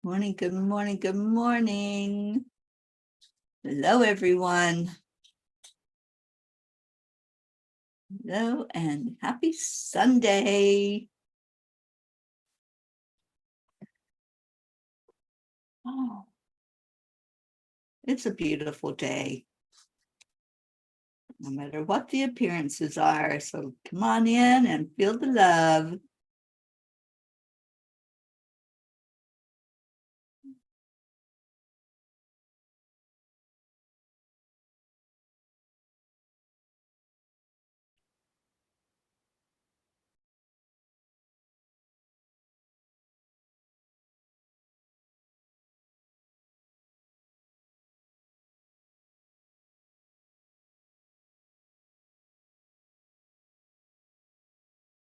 Morning, good morning, good morning. Hello, everyone. Hello, and happy Sunday. Oh, it's a beautiful day, no matter what the appearances are. So come on in and feel the love.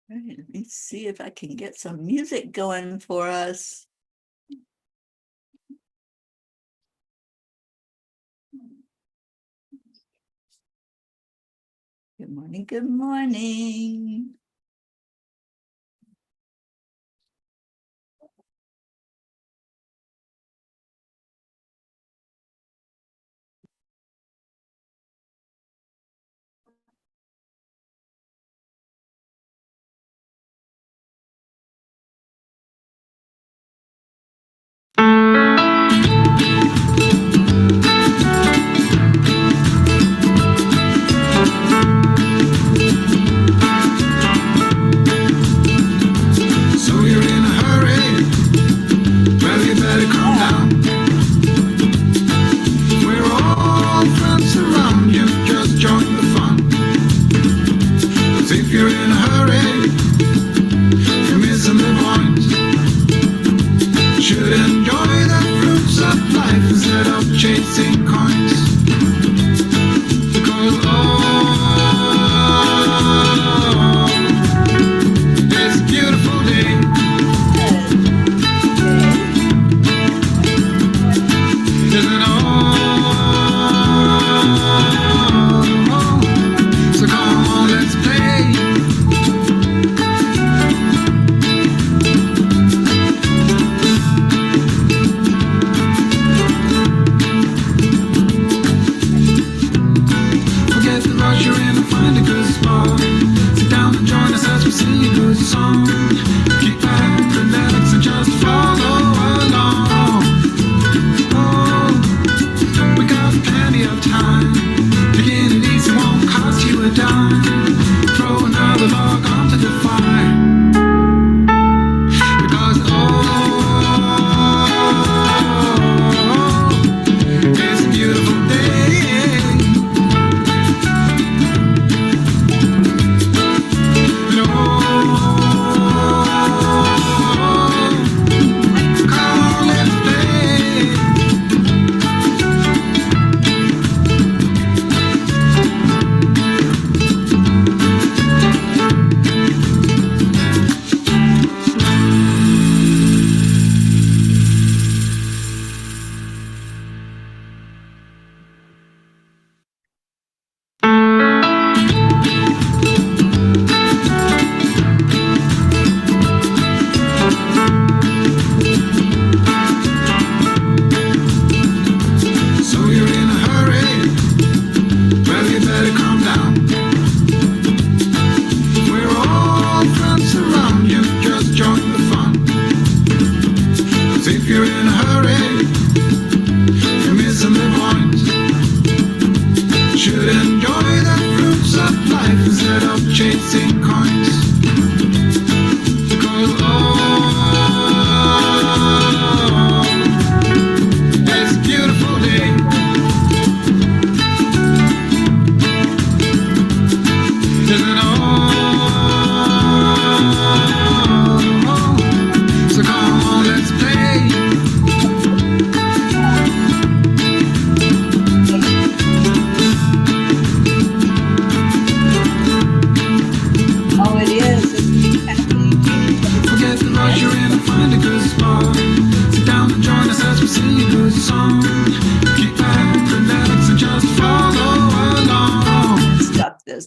All right, let me see if I can get some music going for us. Good morning, good morning.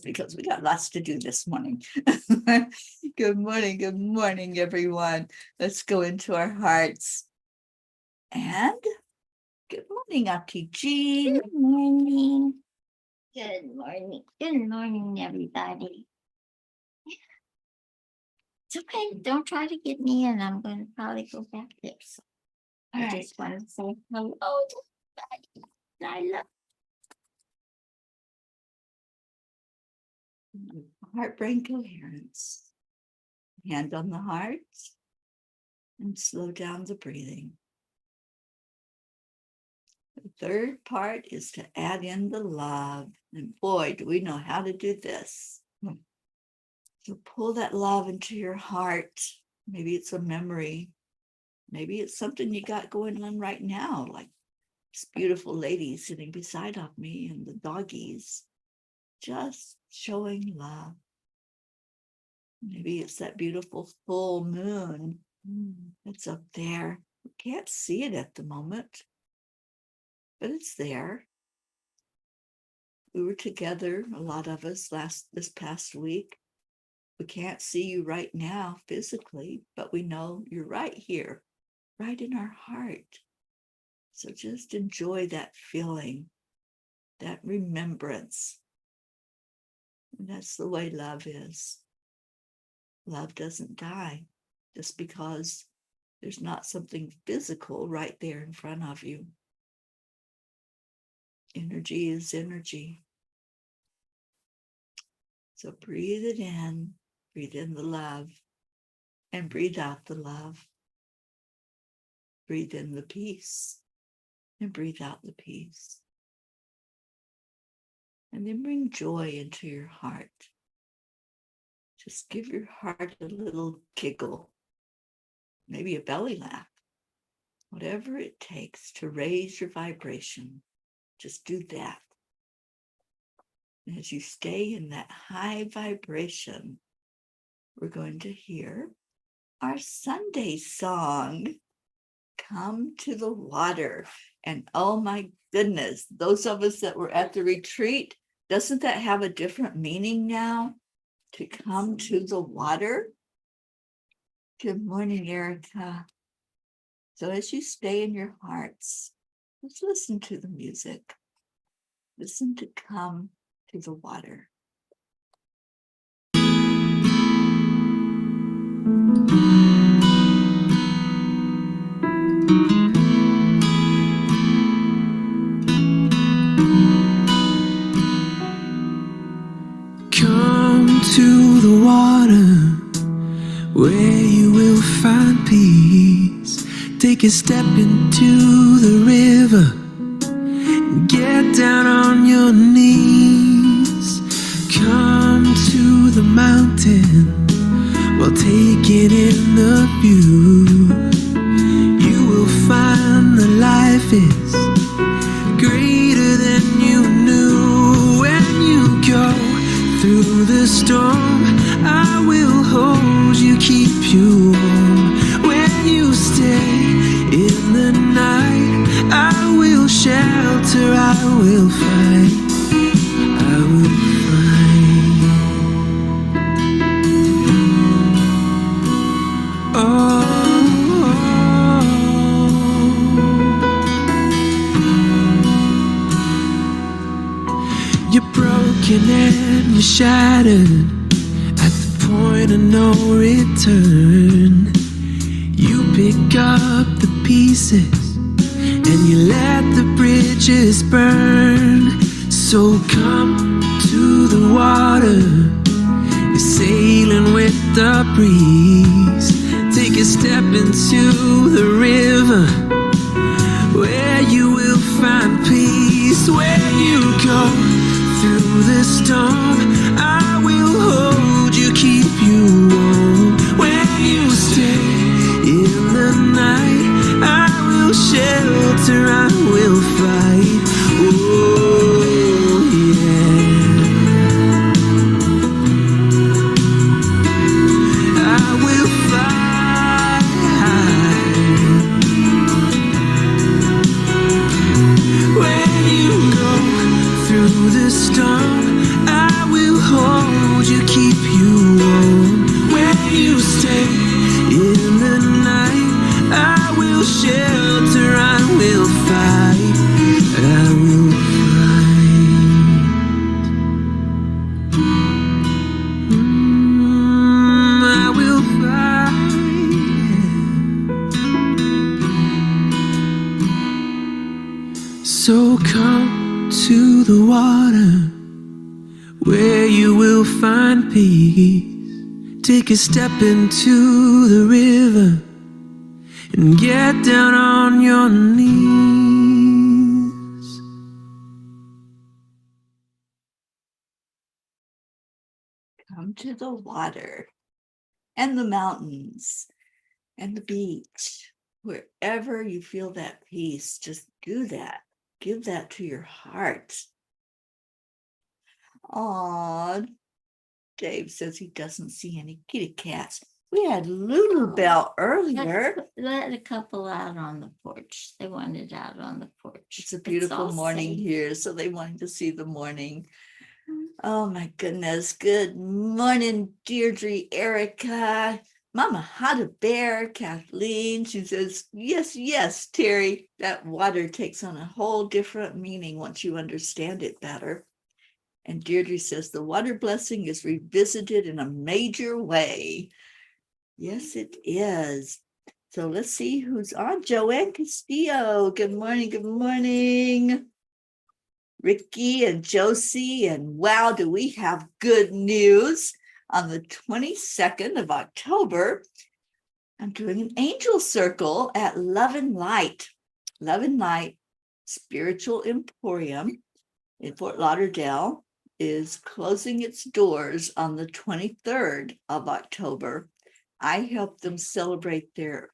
Because we got lots to do this morning. Good morning, everyone. Let's go into our hearts. And good morning, Auntie Jean. Good morning. Good morning. Good morning, everybody. It's okay. Don't try to get me in. I'm going to probably go back there. So All I right. just want to say hello to everybody. I love Heart brain coherence. Hand on the heart and slow down the breathing. The third part is to add in the love. And boy, do we know how to do this. So pull that love into your heart. Maybe it's a memory. Maybe it's something you got going on right now, like this beautiful lady sitting beside of me and the doggies, just showing love. Maybe it's that beautiful full moon that's up there. We can't see it at the moment, but it's there. We were together, a lot of us, this past week. We can't see you right now physically, but we know you're right here, right in our heart. So just enjoy that feeling, that remembrance. And that's the way love is. Love doesn't die just because there's not something physical right there in front of you. Energy is energy. So breathe it in, breathe in the love, and breathe out the love. Breathe in the peace, and breathe out the peace. And then bring joy into your heart. Just give your heart a little giggle, maybe a belly laugh, whatever it takes to raise your vibration. Just do that. And as you stay in that high vibration, we're going to hear our Sunday song, Come to the Water. And oh my goodness, those of us that were at the retreat, doesn't that have a different meaning now? To come to the water? Good morning, Erica. So as you stay in your hearts, just listen to the music. Listen to Come to the Water. Come to the water where you will find peace. Take a step into the river. Get down on your knees. Come to the mountain while taking in the view. You will find that life is greater than you knew. When you go through the storm, I will hold you, keep you warm. When you stay in the night, I will shelter, I will fight, I will fight. You're broken and you're shattered at the point of no return. You pick up the pieces and you let the bridges burn. So come to the water, you're sailing with the breeze. Take a step into the river where you will find peace. When you go through the storm, I will hold you, keep you warm. When you stay in the night, I will shelter, I will fight. Oh yeah, I will fight. When you go through the storm, I will hold you, keep you warm. When you stay in the night, I will shelter, water where you will find peace. Take a step into the river and get down on your knees. Come to the water and the mountains and the beach. Wherever you feel that peace, just do that. Give that to your heart. Aw, Dave says he doesn't see any kitty cats. We had Lulu Bell earlier. Let a couple out on the porch. They wanted out on the porch. It's a beautiful all morning safe. here, so they wanted to see the morning. Oh my goodness. Good morning, Deirdre, Erica, Mama Had a Bear, Kathleen. She says, yes, yes, Teri, that water takes on a whole different meaning once you understand it better. And Deirdre says the water blessing is revisited in a major way. Yes, it is. So let's see who's on. Joanne Castillo. Good morning. Good morning. Ricky and Josie. And wow, do we have good news. On the 22nd of October, I'm doing an angel circle at Love and Light. Love and Light Spiritual Emporium in Fort Lauderdale is closing its doors on the 23rd of October. I helped them celebrate their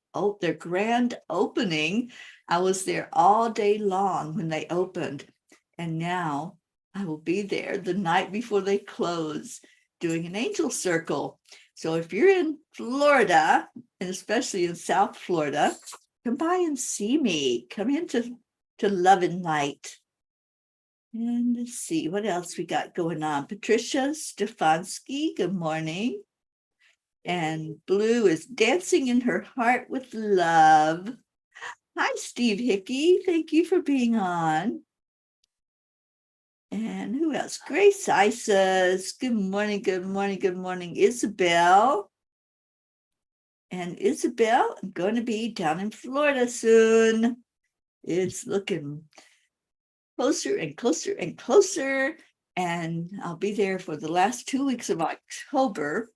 grand opening. I was there all day long when they opened, and now I will be there the night before they close doing an angel circle. So if you're in Florida, and especially in South Florida, come by and see me. Come into Love and Light. And let's see what else we got going on. Patricia Stefanski, good morning. And Blue is dancing in her heart with love. Hi, Steve Hickey. Thank you for being on. And who else? Grace Isas. Good morning, good morning, good morning. Isabel. And Isabel, I'm going to be down in Florida soon. It's looking closer and closer and closer. And I'll be there for the last 2 weeks of October.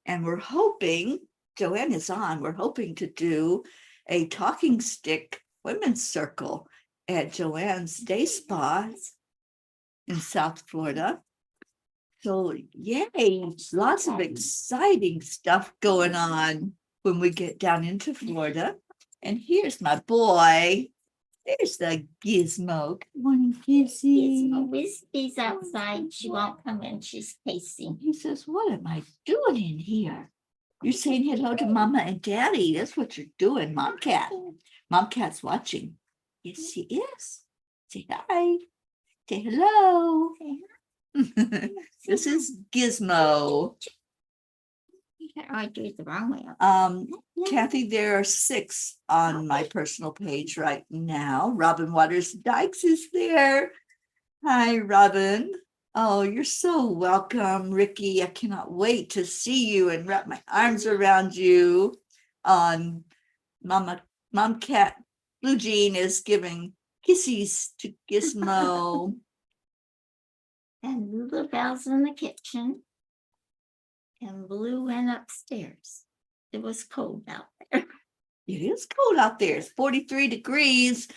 And we're hoping, Joanne is on, we're hoping to do a talking stick women's circle at Joanne's day spa in South Florida. So yay, lots of exciting stuff going on when we get down into Florida. And here's my boy. There's the Gizmo. Good morning, Gizzy. Whiskey's outside. She won't come in. She's pacing. He says, what am I doing in here? You're saying hello to Mama and Daddy. That's what you're doing, Mom Cat. Mom Cat's watching. Yes, she is. Say hi. Say hello. This is Gizmo. I do it the wrong way. Kathy, there are 6 on my personal page right now. Robin Waters Dykes is there. Hi, Robin. Oh, you're so welcome, Ricky. I cannot wait to see you and wrap my arms around you. Mom Cat Blue Jean is giving kisses to Gizmo. And Lulu Bell's in the kitchen. And Blue went upstairs. It was cold out there. It is cold out there. It's 43 degrees.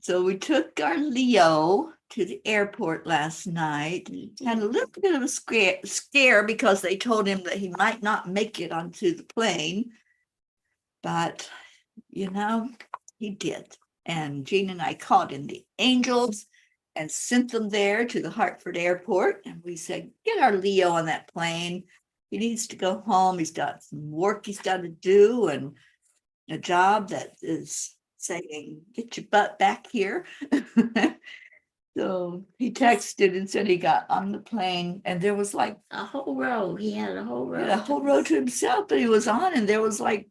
So we took our Leo to the airport last night. Had a little bit of a scare because they told him that he might not make it onto the plane. But, you know, he did. And Jean and I called in the angels and sent them there to the Hartford airport. And we said, get our Leo on that plane. He needs to go home. He's got some work he's got to do and a job that is saying, get your butt back here. So he texted and said he got on the plane and there was like a whole row. He had a whole row. A whole row to himself, but he was on and there was like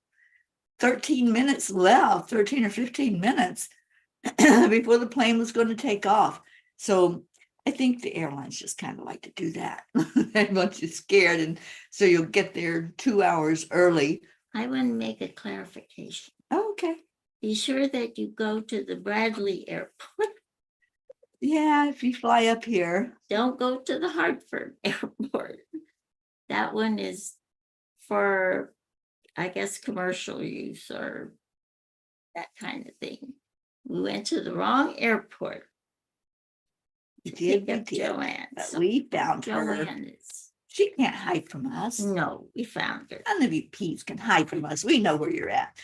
13 minutes left, 13 or 15 minutes before the plane was going to take off. So I think the airlines just kind of like to do that. They want you scared. And so you'll get there 2 hours early. I want to make a clarification. Oh, okay. Be sure that you go to the Bradley Airport. Yeah, if you fly up here. Don't go to the Hartford airport. That one is for, I guess, commercial use or that kind of thing. We went to the wrong airport We to did, pick we up did. Joanne. But So we found her. Joanne is, She can't hide from us. no, we found her. None of you peeps can hide from us. We know where you're at.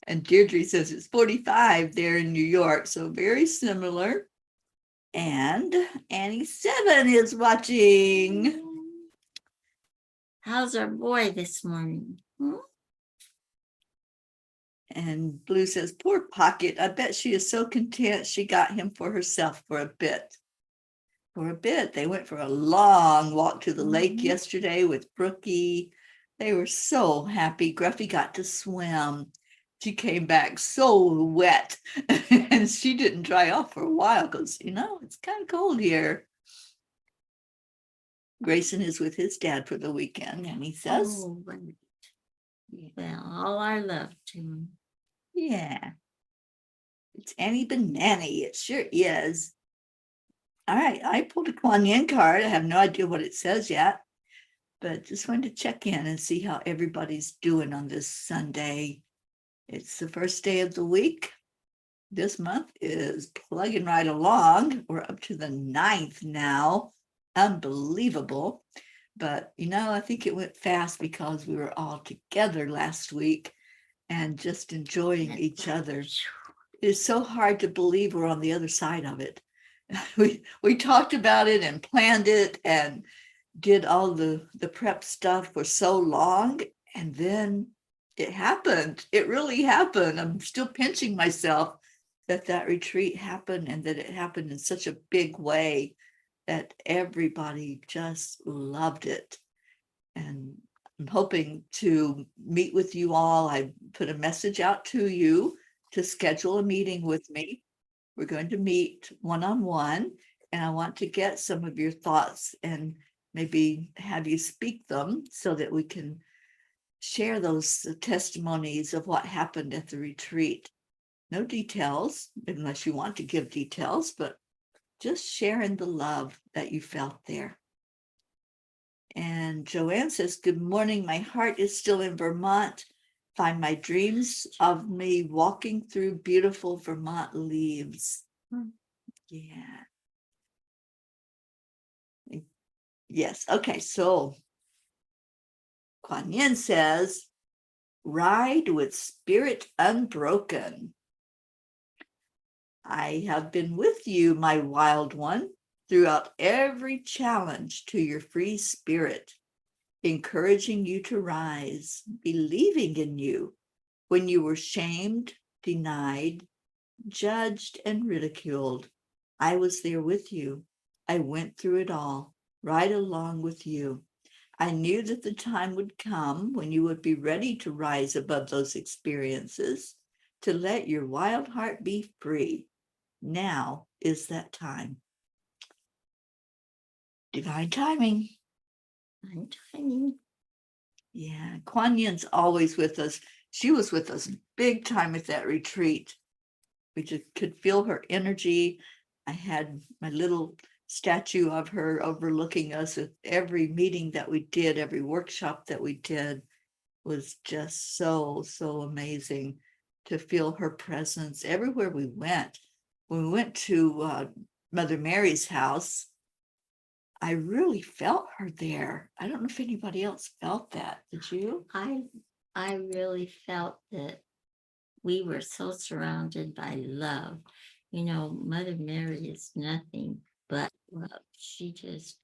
And Deirdre says it's 45 there in New York, so very similar. And Annie 7 is watching. How's our boy this morning? And Blue says, poor Pocket. I bet she is so content she got him for herself for a bit. For a bit. They went for a long walk to the lake yesterday with Brookie. They were so happy. Gruffy got to swim. She came back so wet and she didn't dry off for a while because, it's kind of cold here. Grayson is with his dad for the weekend, and he says, Oh, right. Well, all our love to him. yeah, it's Annie Banani. It sure is. All right, I pulled a Kuan Yin card. I have no idea what it says yet, but just wanted to check in and see how everybody's doing on this Sunday. It's the first day of the week. This month is plugging right along. We're up to the 9th now. Unbelievable. But, I think it went fast because we were all together last week and just enjoying each other. It's so hard to believe we're on the other side of it. We talked about it and planned it and did all the prep stuff for so long, and then it happened. It really happened. I'm still pinching myself that retreat happened and that it happened in such a big way that everybody just loved it. And I'm hoping to meet with you all. I put a message out to you to schedule a meeting with me. We're going to meet one-on-one, and I want to get some of your thoughts and maybe have you speak them so that we can share those testimonies of what happened at the retreat. No details, unless you want to give details, but just sharing the love that you felt there. And Joanne says, good morning. My heart is still in Vermont. Find my dreams of me walking through beautiful Vermont leaves. Yeah. Yes. Okay. So Kuan Yin says, ride with spirit unbroken. I have been with you, my wild one, throughout every challenge to your free spirit, encouraging you to rise, believing in you when you were shamed, denied, judged, and ridiculed. I was there with you. I went through it all, right along with you. I knew that the time would come when you would be ready to rise above those experiences, to let your wild heart be free. Now is that time. Divine timing. Divine timing. Yeah, Kuan Yin's always with us. She was with us big time at that retreat. We just could feel her energy. I had my little statue of her overlooking us at every meeting that we did, every workshop that we did. Was just so amazing to feel her presence everywhere we went. When we went to Mother Mary's house, I really felt her there. I don't know if anybody else felt that. Did you? I really felt that we were so surrounded by love. Mother Mary is nothing but love. She just,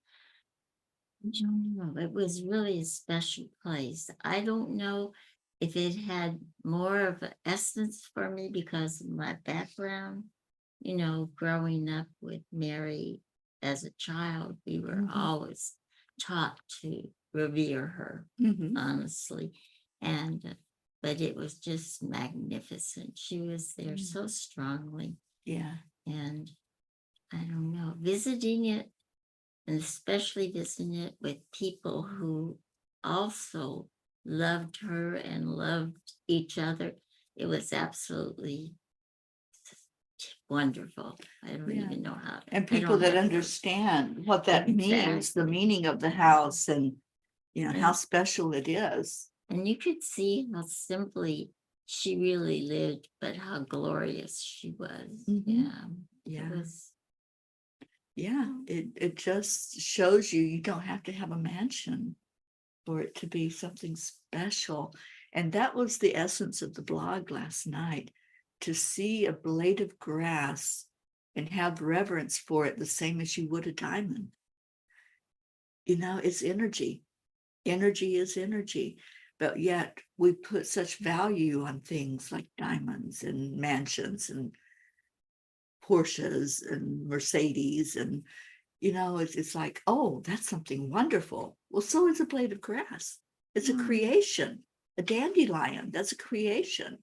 I don't know, it was really a special place. I don't know if it had more of an essence for me because of my background. Growing up with Mary as a child, we were always taught to revere her, honestly. But it was just magnificent. She was there so strongly. Yeah. And I don't know, visiting it, and especially visiting it with people who also loved her and loved each other, it was absolutely wonderful. I don't Yeah. even know how. And I people don't that have words. understand what that means, the Exactly. meaning of the house, and how And- special it is. And you could see how simply she really lived, but how glorious she was. Mhm. Yeah. Yeah. It was. Yeah, it just shows you don't have to have a mansion for it to be something special. And that was the essence of the blog last night, to see a blade of grass and have reverence for it the same as you would a diamond. It's energy. Energy is energy. But yet we put such value on things like diamonds and mansions and Porsches and Mercedes, and it's like, oh, that's something wonderful. Well, so is a blade of grass. It's a creation. A dandelion, that's a creation.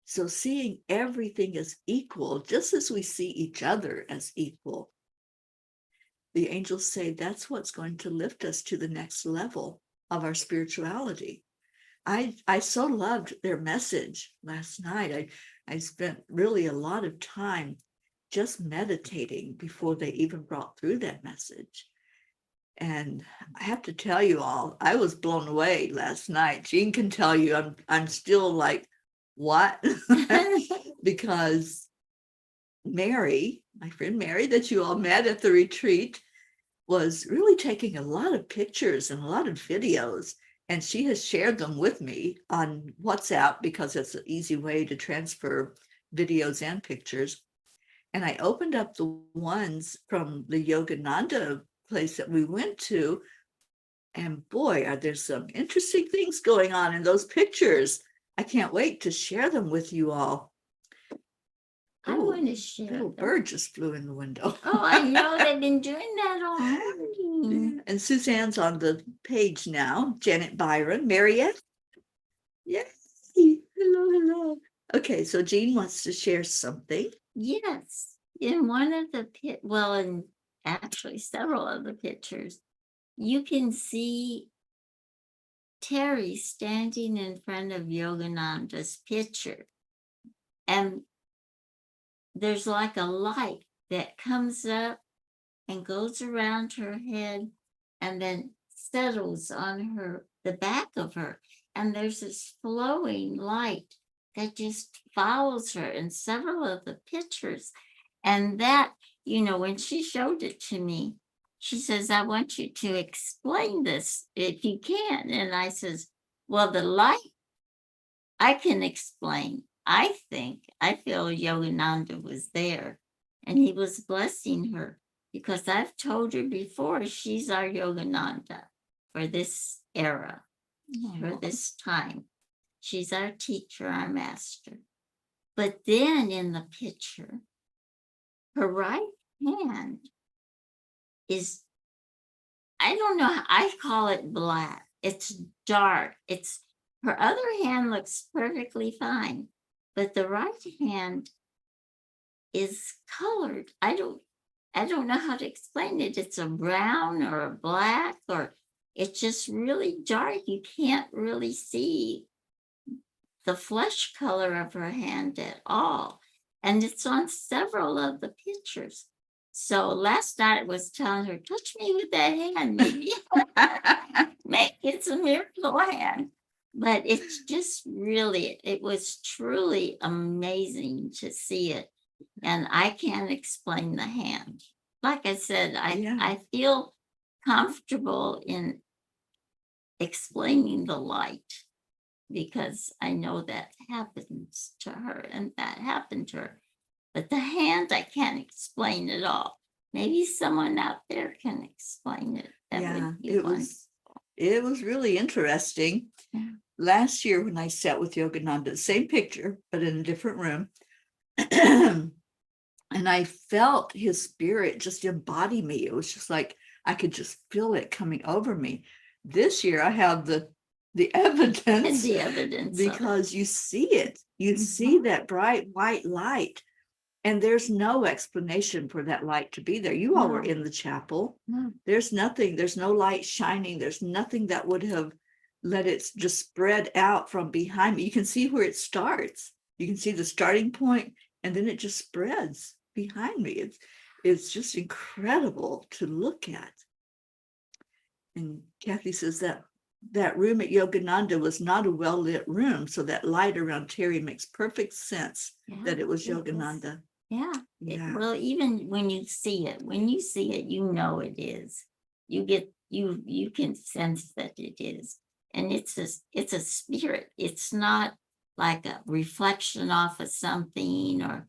So seeing everything as equal, just as we see each other as equal, the angels say that's what's going to lift us to the next level of our spirituality. I so loved their message last night. I spent really a lot of time just meditating before they even brought through that message. And I have to tell you all, I was blown away last night. Jean can tell you I'm still like, what? Because Mary, my friend Mary, that you all met at the retreat, was really taking a lot of pictures and a lot of videos. And she has shared them with me on WhatsApp because it's an easy way to transfer videos and pictures. And I opened up the ones from the Yogananda place that we went to. And boy, are there some interesting things going on in those pictures. I can't wait to share them with you all. I Ooh, want to share little them. bird just flew in the window. Oh, I know they've been doing that all morning. Yeah, and Suzanne's on the page now. Janet Byron, Mariette. Yay. Hello, hello. Okay, so Jean wants to share something. Yes, in one of the well, in actually several of the pictures, you can see Teri standing in front of Yogananda's picture, and there's like a light that comes up and goes around her head and then settles on the back of her. And there's this flowing light that just follows her in several of the pictures. And that, when she showed it to me, she says, I want you to explain this if you can. And I says, well, the light I can explain. I feel Yogananda was there and he was blessing her, because I've told her before she's our Yogananda for this era, for this time. She's our teacher, our master. But then in the picture, her right hand is, I don't know, I call it black. It's dark. Her other hand looks perfectly fine, but the right hand is colored. I don't know how to explain it. It's a brown or a black, or it's just really dark. You can't really see the flesh color of her hand at all. And it's on several of the pictures. So last night I was telling her, touch me with that hand, maybe make it a miracle hand. But it's just really, it was truly amazing to see it. And I can't explain the hand. Like I said, I feel comfortable in explaining the light, because I know that happens to her and that happened to her. But the hand, I can't explain at all. Maybe someone out there can explain it. It was really interesting. Yeah. Last year when I sat with Yogananda, same picture, but in a different room. And I felt his spirit just embody me. It was just like, I could just feel it coming over me. This year I have the evidence. The evidence. Because you see it. You see that bright white light. And there's no explanation for that light to be there. You all were in the chapel. No. There's nothing, there's no light shining. There's nothing that would have let it just spread out from behind me. You can see where it starts. You can see the starting point and then it just spreads behind me. It's just incredible to look at. And Kathy says that room at Yogananda was not a well-lit room, so that light around Teri makes perfect sense that it was Yogananda. Yeah. Yeah. Well, even when you see it, you know it is. You can sense that it is. And it's a spirit. It's not like a reflection off of something or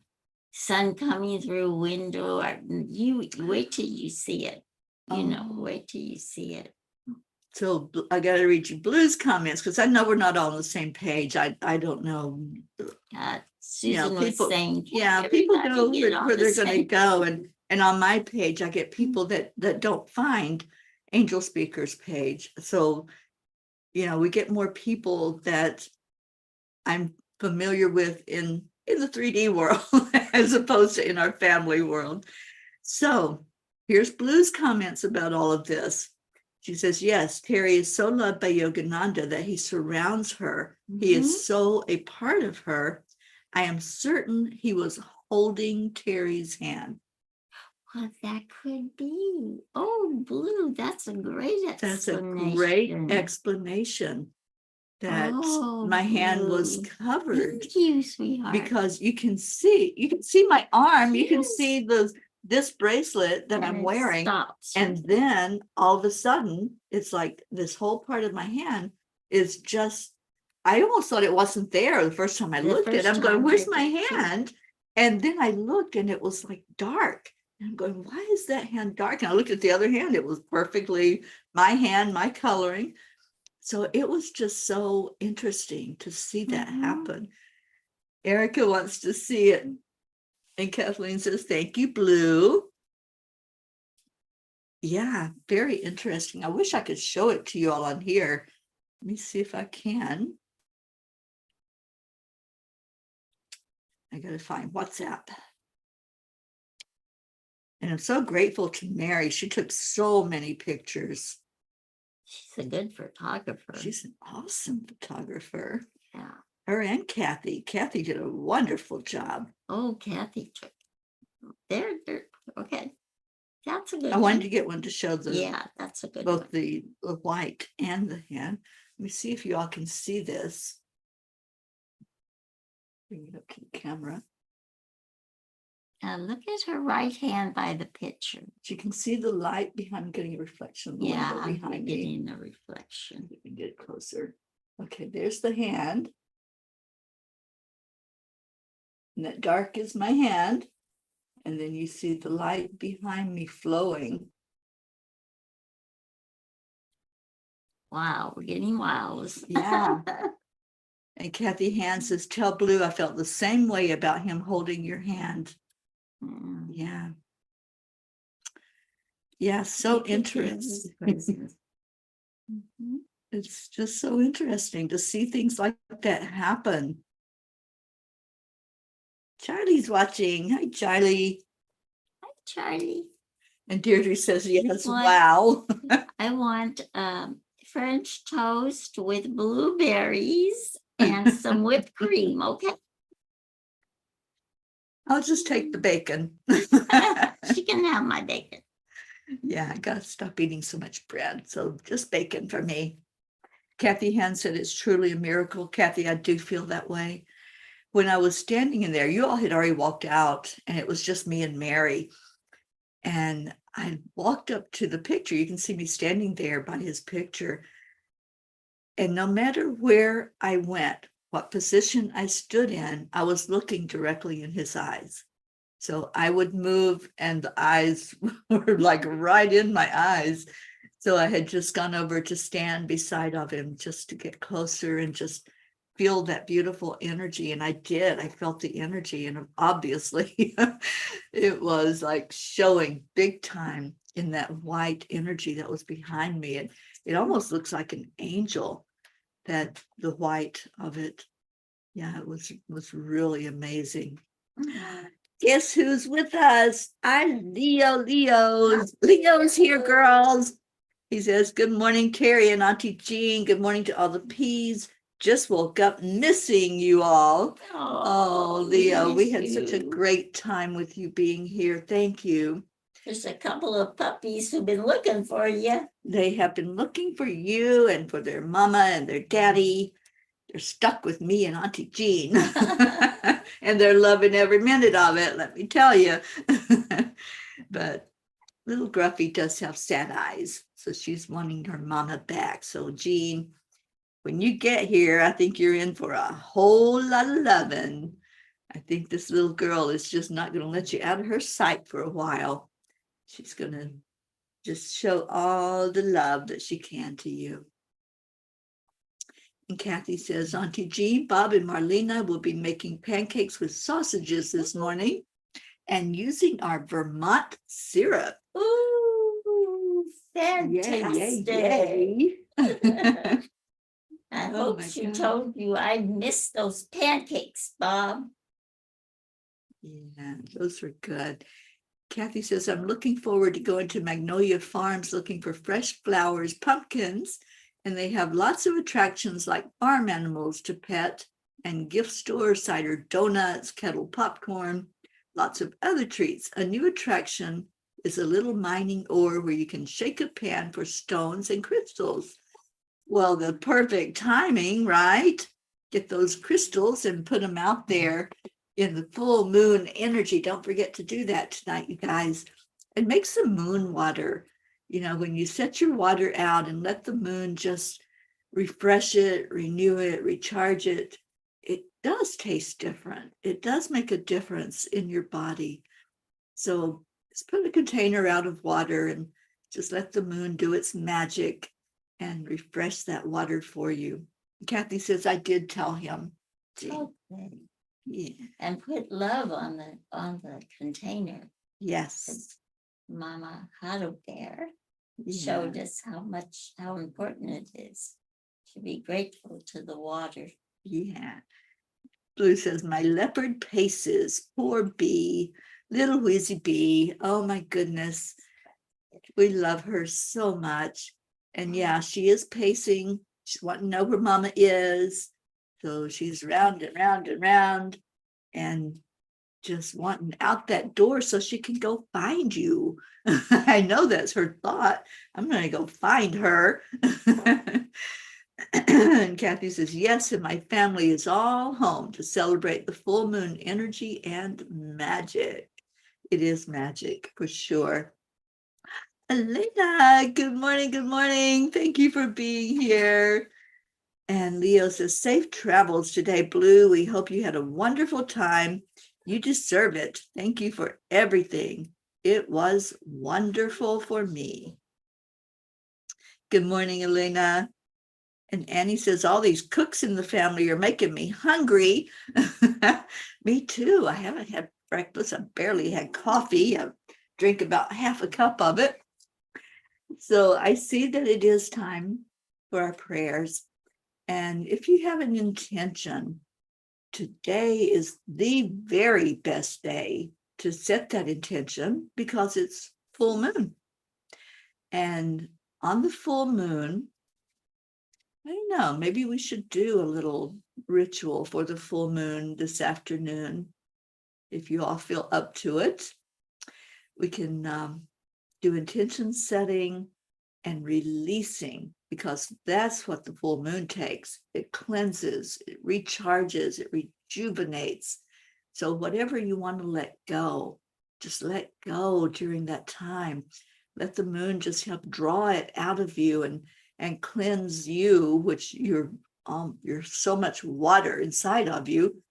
sun coming through a window. Or you wait till you see it. Wait till you see it. So I got to read you Blue's comments because I know we're not all on the same page. I don't know. Susan was saying, people go where they're going to same go, and on my page I get people that don't find Angel Speaker's page. So we get more people that I'm familiar with in the 3D world as opposed to in our family world. So here's Blue's comments about all of this. She says, yes, Teri is so loved by Yogananda that he surrounds her. He is so a part of her. I am certain he was holding Teri's hand. Well, that could be. Oh, Blue, that's a great explanation. That's a great explanation. That my hand was covered. Thank you, sweetheart. Because you can see my arm. Yes. You can see this bracelet that I'm wearing. Stops. And then all of a sudden, it's like this whole part of my hand is just, I almost thought it wasn't there the first time I looked at it. I'm going, where's my hand? And then I looked and it was like dark. And I'm going, why is that hand dark? And I looked at the other hand. It was perfectly my hand, my coloring. So it was just so interesting to see that happen. Erica wants to see it. And Kathleen says, thank you, Blue. Yeah, very interesting. I wish I could show it to you all on here. Let me see if I can. I got to find WhatsApp. And I'm so grateful to Mary. She took so many pictures. She's a good photographer. She's an awesome photographer. Yeah. Her and Kathy. Kathy did a wonderful job. Oh, Kathy took. They're okay. That's a good. I wanted to get one to show the. Yeah, that's a good. Both one. the white and the hand. Let me see if you all can see this. Bring it up to the camera. Look at her right hand by the picture. You can see the light behind. I'm getting a reflection of the window behind me. Getting the reflection. Let me get it closer. Okay, there's the hand. And that dark is my hand. And then you see the light behind me flowing. Wow, we're getting wows. Yeah. And Kathy Hand says, tell Blue I felt the same way about him holding your hand. Yeah. Yeah, so interesting. It's just so interesting to see things like that happen. Charlie's watching. Hi, Charlie. Hi, Charlie. And Deirdre says, yes, wow. I want French toast with blueberries and some whipped cream, okay? I'll just take the bacon. She can have my bacon. Yeah, I gotta stop eating so much bread. So just bacon for me. Kathy Hand said it's truly a miracle. Kathy, I do feel that way. When I was standing in there, you all had already walked out and it was just me and Mary. And I walked up to the picture. You can see me standing there by his picture. And no matter where I went, what position I stood in, I was looking directly in his eyes. So I would move and the eyes were like right in my eyes. So I had just gone over to stand beside of him just to get closer and just feel that beautiful energy. And I did. I felt the energy. And obviously it was like showing big time in that white energy that was behind me. And it almost looks like an angel, that the white of it. Yeah, it was really amazing. Guess who's with us? Leo's here, girls. He says, good morning, Teri and Auntie Jean. Good morning to all the P's. just woke up missing you all. Oh, Leo, we had miss such a you. great time with you being here. Thank you. There's a couple of puppies who've been looking for you. They have been looking for you and for their mama and their daddy. They're stuck with me and Auntie Jean. And they're loving every minute of it, let me tell you. But little Gruffy does have sad eyes, so she's wanting her mama back. So Jean, when you get here, I think you're in for a whole lot of loving. I think this little girl is just not going to let you out of her sight for a while. She's going to just show all the love that she can to you. And Kathy says, Auntie Jean, Bob, and Marlena will be making pancakes with sausages this morning and using our Vermont syrup. Ooh, fantastic. Yay. I Oh hope my she God. told you I missed those pancakes, Bob. Yeah, those were good. Kathy says, I'm looking forward to going to Magnolia Farms looking for fresh flowers, pumpkins, and they have lots of attractions like farm animals to pet and gift store, cider donuts, kettle popcorn, lots of other treats. A new attraction is a little mining ore where you can shake a pan for stones and crystals. Well, the perfect timing, right? Get those crystals and put them out there in the full moon energy. Don't forget to do that tonight, you guys. And make some moon water. You know, when you set your water out and let the moon just refresh it, renew it, recharge it, it does taste different. It does make a difference in your body. So just put a container out of water and just let the moon do its magic and refresh that water for you. Kathy says, I did tell him. Okay. Yeah. And put love on the container. Yes. Mama Huddle Bear Yeah. showed us how important it is to be grateful to the water. Yeah. Blue says, my leopard paces, poor bee, little wheezy bee. Oh my goodness. We love her so much. And yeah, she is pacing. She's wanting to know where mama is. So she's round and round and round and just wanting out that door so she can go find you. I know that's her thought. I'm going to go find her. And Kathy says, yes, and my family is all home to celebrate the full moon energy and magic. It is magic for sure. Elena, good morning, good morning. Thank you for being here. And Leo says, safe travels today, Blue. We hope you had a wonderful time. You deserve it. Thank you for everything. It was wonderful for me. Good morning, Elena. And Annie says, all these cooks in the family are making me hungry. Me too. I haven't had breakfast. I barely had coffee. I drink about half a cup of it. So I see that it is time for our prayers. And if you have an intention, today is the very best day to set that intention because it's full moon. And on the full moon, I don't know, maybe we should do a little ritual for the full moon this afternoon. If you all feel up to it, we can do intention setting and releasing, because that's what the full moon takes. It cleanses, it recharges, it rejuvenates. So whatever you want to let go, just let go during that time. Let the moon just help draw it out of you and cleanse you, which you're so much water inside of you.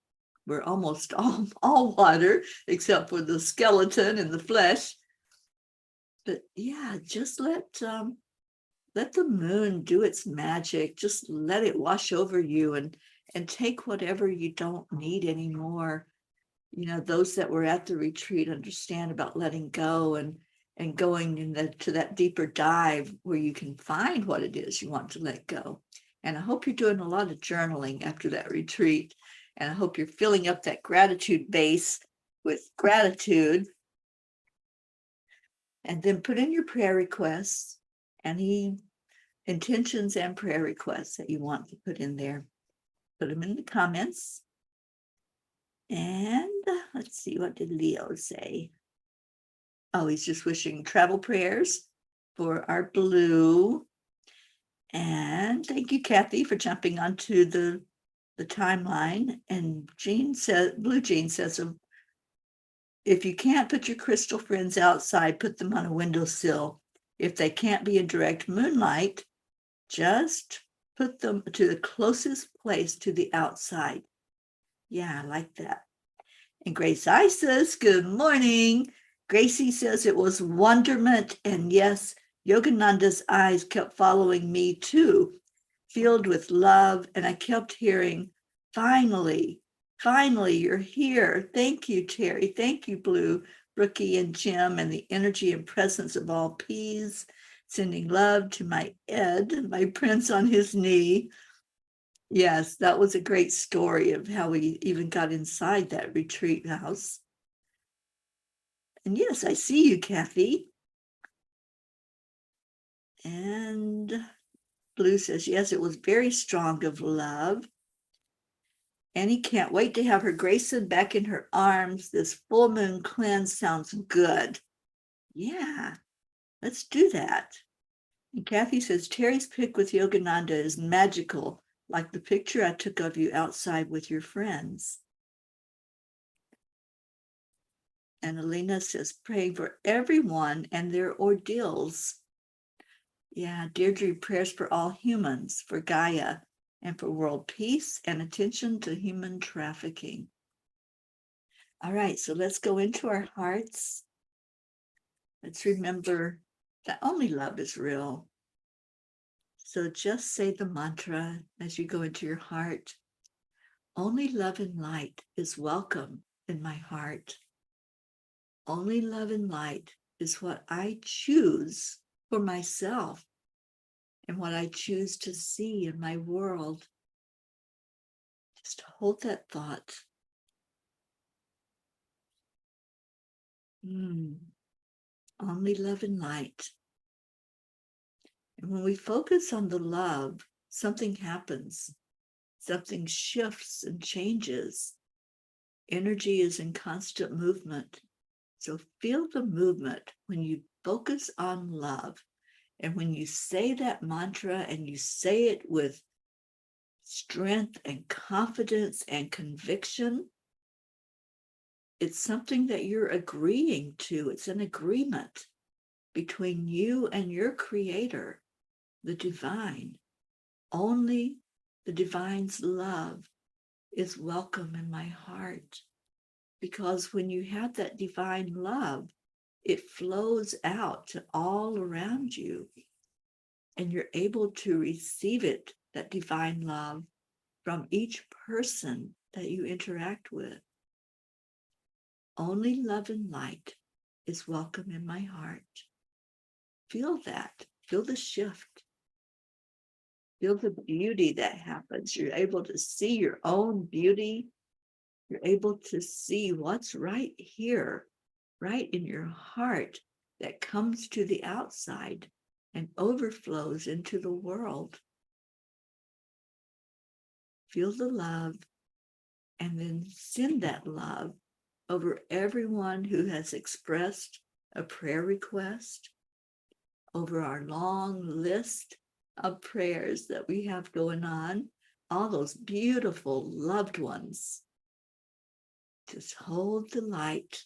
We're almost all water, except for the skeleton and the flesh. But yeah, just let the moon do its magic. Just let it wash over you and take whatever you don't need anymore. You know, those that were at the retreat understand about letting go and going to that deeper dive where you can find what it is you want to let go. And I hope you're doing a lot of journaling after that retreat. And I hope you're filling up that gratitude base with gratitude. And then put in your prayer requests, any intentions and prayer requests that you want to put in there. put them in the comments. And let's see, what did Leo say? Oh, he's just wishing travel prayers for our Blue. And thank you, Kathy, for jumping onto the timeline. And Blue Jean says, if you can't put your crystal friends outside, put them on a windowsill. If they can't be in direct moonlight, just put them to the closest place to the outside. Yeah, I like that. And Grace I says, good morning. Gracie says it was wonderment. And yes, Yogananda's eyes kept following me too, filled with love. And I kept hearing, finally, you're here. Thank you, Teri. Thank you, Blue, Brookie, and Jim, and the energy and presence of all peas. Sending love to my Ed, my prince on his knee. Yes, that was a great story of how we even got inside that retreat house. And yes, I see you, Kathy. And Blue says, yes, it was very strong of love. Annie can't wait to have her Grayson back in her arms. This full moon cleanse sounds good. Yeah, let's do that. And Kathy says, Teri's pic with Yogananda is magical, like the picture I took of you outside with your friends. And Alina says, praying for everyone and their ordeals. Yeah, Deirdre, prayers for all humans, for Gaia, and for world peace and attention to human trafficking. All right, so let's go into our hearts. Let's remember that only love is real. So just say the mantra as you go into your heart. Only love and light is welcome in my heart. Only love and light is what I choose for myself and what I choose to see in my world. Just hold that thought. Only love and light. And when we focus on the love, something happens. Something shifts and changes. Energy is in constant movement. So feel the movement when you focus on love. And when you say that mantra and you say it with strength and confidence and conviction, it's something that you're agreeing to. It's an agreement between you and your creator, the divine. Only the divine's love is welcome in my heart. Because when you have that divine love, it flows out to all around you. And you're able to receive it, that divine love, from each person that you interact with. Only love and light is welcome in my heart. Feel that. Feel the shift. Feel the beauty that happens. You're able to see your own beauty. You're able to see what's right here, right in your heart, that comes to the outside and overflows into the world. Feel the love and then send that love over everyone who has expressed a prayer request, over our long list of prayers that we have going on, all those beautiful loved ones. Just hold the light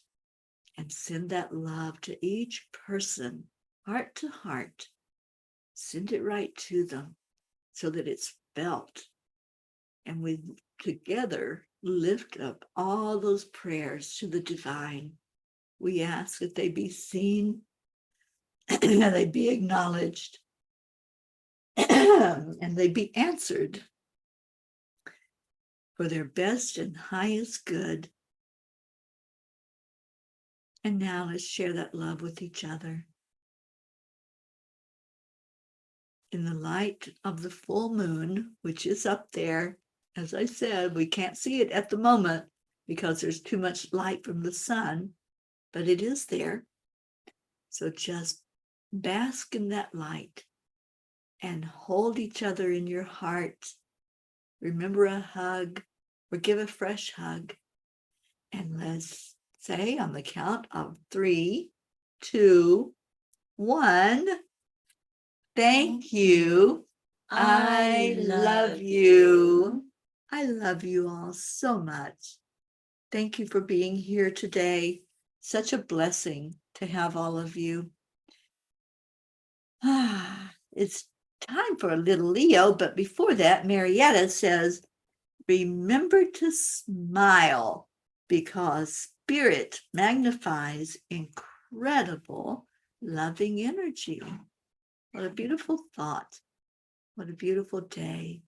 and send that love to each person, heart to heart. Send it right to them so that it's felt. And we together lift up all those prayers to the divine. We ask that they be seen and they be acknowledged and they be answered for their best and highest good. And now let's share that love with each other. In the light of the full moon, which is up there, as I said, we can't see it at the moment because there's too much light from the sun, but it is there. So just bask in that light and hold each other in your heart. remember a hug or give a fresh hug. And let's say on the count of 3, 2, 1. Thank you. I love you. I love you all so much. Thank you for being here today. Such a blessing to have all of you. It's time for a little Leo, but before that, Marietta says, remember to smile because spirit magnifies incredible loving energy. What a beautiful thought. What a beautiful day.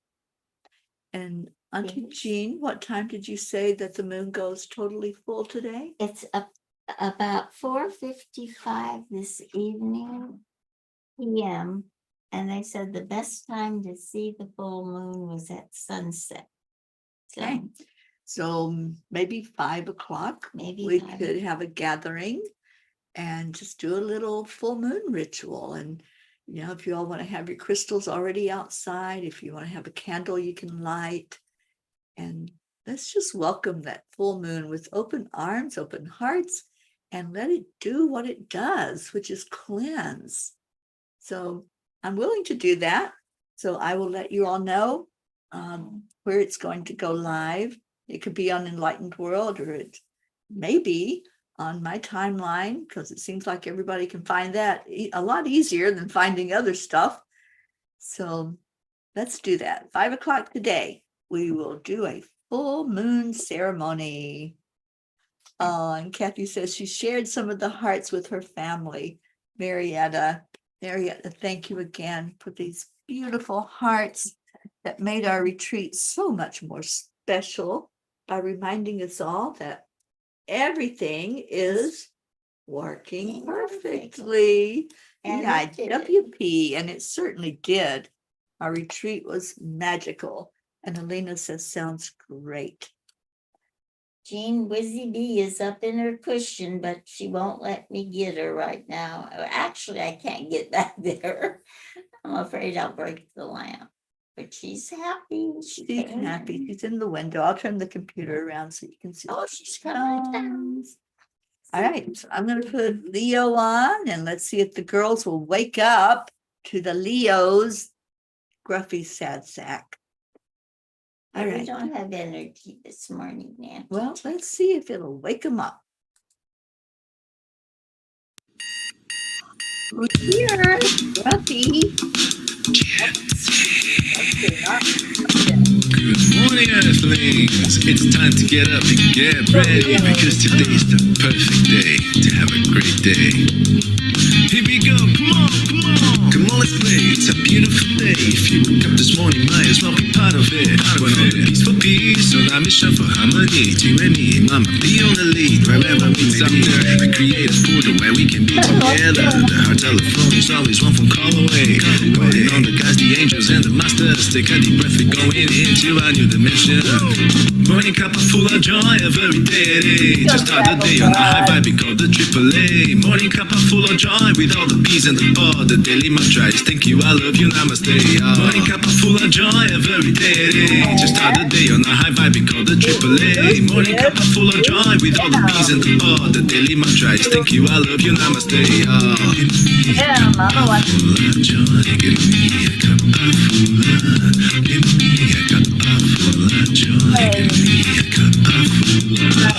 And Auntie Yes. Jean, what time did you say that the moon goes totally full today? It's about 4:55 this evening PM. And they said the best time to see the full moon was at sunset. So Okay. So maybe 5 o'clock, maybe we 5. could have a gathering and just do a little full moon ritual. And, you know, if you all want to have your crystals already outside, if you want to have a candle you can light, and let's just welcome that full moon with open arms, open hearts, and let it do what it does, which is cleanse. So I'm willing to do that. So I will let you all know where it's going to go live. It could be on Enlightened World, or it may be on my timeline, because it seems like everybody can find that a lot easier than finding other stuff. So let's do that. 5 o'clock today, we will do a full moon ceremony. And Kathy says she shared some of the hearts with her family. Marietta, thank you again for these beautiful hearts that made our retreat so much more special by reminding us all that everything is working perfectly. And Yeah, it did. WP, and it certainly did. Our retreat was magical. And Alina says, sounds great. Jean Wizzy B is up in her cushion, but she won't let me get her right now. Actually, I can't get back there. I'm afraid I'll break the lamp. But she's happy. She's came happy. in. She's in the window. I'll turn the computer around so you can see. Oh, she's coming down. All right, so I'm going to put Leo on, and let's see if the girls will wake up to the Leo's gruffy sad sack. All We right. don't have energy this morning, Nancy. Well, let's see if it'll wake them up. Who's here? Gruffy. Good morning, Earthlings. It's time to get up and get ready because today's the perfect day to have a great day. Here we go, come on, come on. Come on, let's play. It's a beautiful day. If you woke up this morning, might as well be part of it. One on the peace for peace, on our mission for harmony. You and me, mama, be on the lead. Wherever we may be, we create a portal where we can be together. The heart telephone is always one phone call away. Waiting on the guys, the angels, and the masters. Take a deep breath, we're going into a new dimension. Morning Cuppa Fulla Joy, every day. Just start the day on a high vibe, we call the AAA. Morning Cuppa Fulla Joy, with all the P's and the pod. The daily mantra is thank you, I love you, namaste. Morning Cuppa Fulla Joy, every day. Just start the day on a high vibe, we call the AAA. Morning Cuppa Fulla Joy, with all the P's and the pod. The daily mantra is thank you, I love you, namaste. Yeah, Mama wants Fulla Joy, give me a Cuppa Fulla. Give me a Cuppa Fulla Joy, give me a Cuppa Fulla.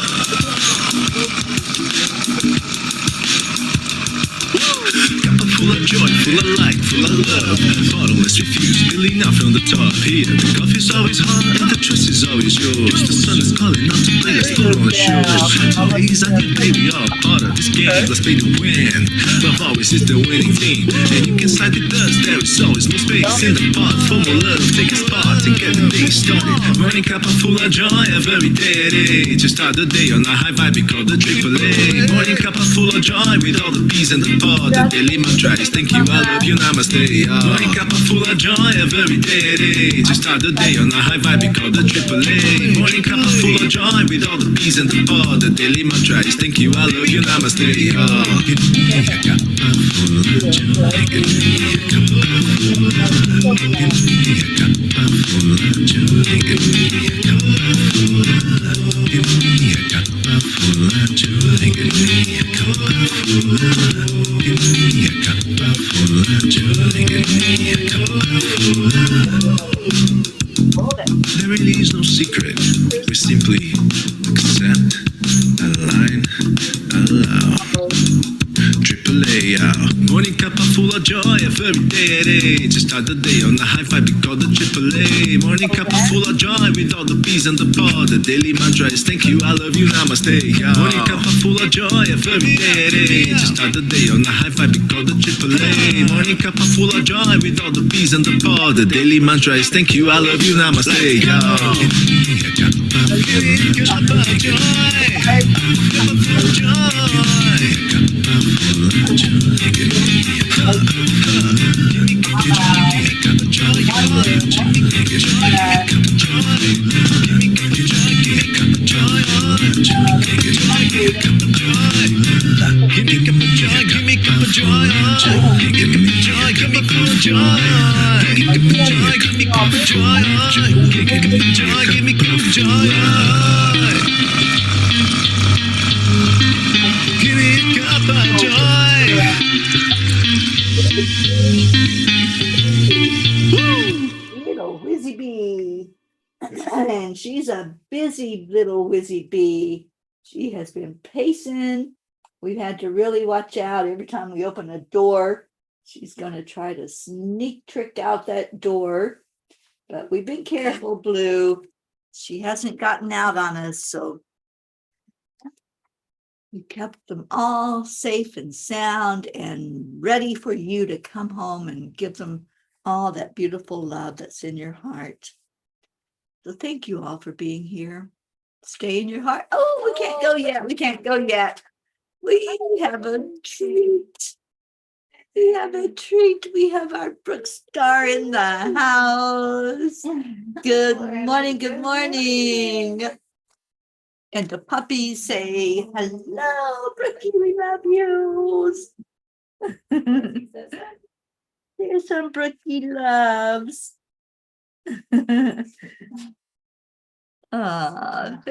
Cuppa Fulla Joy, full of light, full of love. Bottomless refuse, spilling out from the top. Here, the coffee's always hot and the trust is always yours. The sun is calling out to play, let's put on the shoes. Today's a new day, we all part of this game. Let's play to win. Love always is the winning team. And you can slide with us, there is always more space in the pot. For more love, take a spot and get the day started. Morning Cuppa Fulla Joy, every day. Just start the day on a high vibe, we call the AAA. Morning Cuppa Fulla Joy, with all the P's and the pod. The daily mantra is thank you, I love you, namaste. Morning Cuppa Fulla Joy, every day. Just start the day on a high vibe, we call the AAA. Morning Cuppa Fulla Joy, with all the P's and the pod. The daily mantra is thank you, I love you, namaste. Give me a Cuppa Fulla Joy, give me a Cuppa Fulla. Give me a Cuppa Fulla Joy. Give me a cuppa fulla joy. Give me a cuppa fulla. Give me a cuppa fulla joy. Give me a cuppa fulla. There really is no secret. We simply accept, align, allow. Triple A, morning cuppa fulla joy every day at 8. Just start the day on the high five, we call the triple A. Morning cuppa fulla joy with all the P's and the pod. The daily mantra is thank you, I love you, namaste. Morning cuppa fulla joy every day at 8. Just start the day on the high five, we call the triple A. Morning cuppa fulla joy with all the P's and the pod. The daily mantra is thank you, I love you, namaste. Give me a cuppa fulla joy. Cuppa fulla joy. Little Whizzy Bee. And she's a busy little Whizzy Bee. She has been pacing. We've had to really watch out every time we open a door. She's going to try to sneak trick out that door. But we've been careful, Blue. She hasn't gotten out on us, so we kept them all safe and sound and ready for you to come home and give them all that beautiful love that's in your heart. So thank you all for being here. Stay in your heart. Oh, we can't go yet. We can't go yet. We have a treat. We have a treat. We have our Brooke Star in the house. Good morning. Good morning. And the puppies say, hello, Brookie, we love you. There's some Brookie loves. They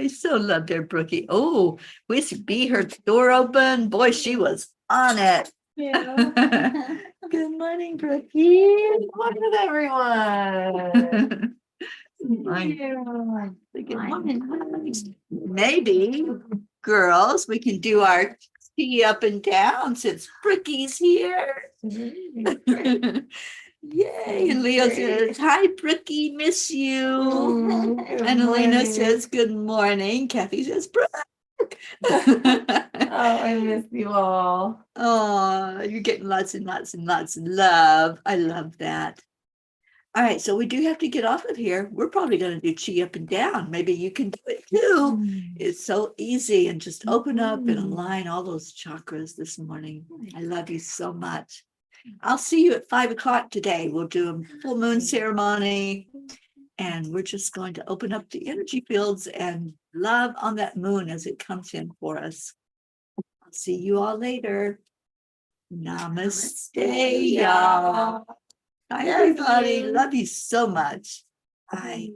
so love their Brookie. Oh, Whiskey Bee heard the door open. Boy, she was on it. Yeah. Good morning, Brookie. Good morning, everyone. Maybe, girls, we can do our tea up and down since Brookie's here. Yay. And Leo says, hi, Brookie, miss you. And Elena says, good morning. Kathy says, Brooke. Oh, I miss you all. Oh, you're getting lots and lots and lots of love. I love that. All right, so we do have to get off of here. We're probably going to do chi up and down. Maybe you can do it too. It's so easy, and just open up and align all those chakras this morning. I love you so much. I'll see you at 5 o'clock today. We'll do a full moon ceremony, and we're just going to open up the energy fields and love on that moon as it comes in for us. I'll see you all later. Namaste, y'all. Bye, everybody. Love you so much. Bye.